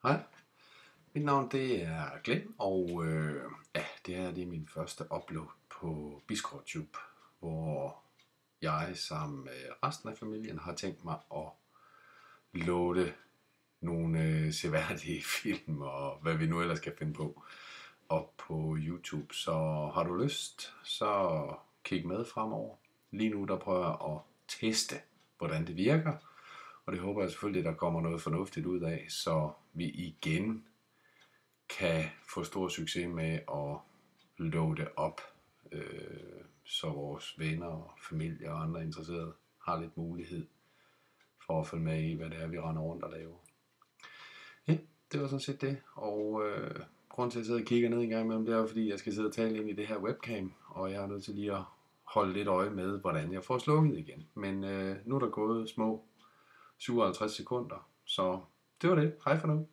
Hej, mit navn det er Glenn, og det er min første upload på BizCorpTube, hvor jeg sammen med resten af familien har tænkt mig at loade nogle seværdige film og hvad vi nu ellers skal finde på op på YouTube. Så har du lyst, så kig med fremover. Lige nu der prøver jeg at teste, hvordan det virker, og det håber jeg selvfølgelig, der kommer noget fornuftigt ud af, så vi igen kan få stor succes med at loade op, så vores venner og familie og andre interesserede har lidt mulighed for at følge med i, hvad det er, vi render rundt og laver. Ja, det var sådan set det, og grunden til at jeg sidder og kigger ned en gang imellem, det er jo fordi, jeg skal sidde og tale ind i det her webcam, og jeg er nødt til lige at holde lidt øje med, hvordan jeg får slukket igen. Men nu er der gået små 57 sekunder, så det var det. Hej for nu.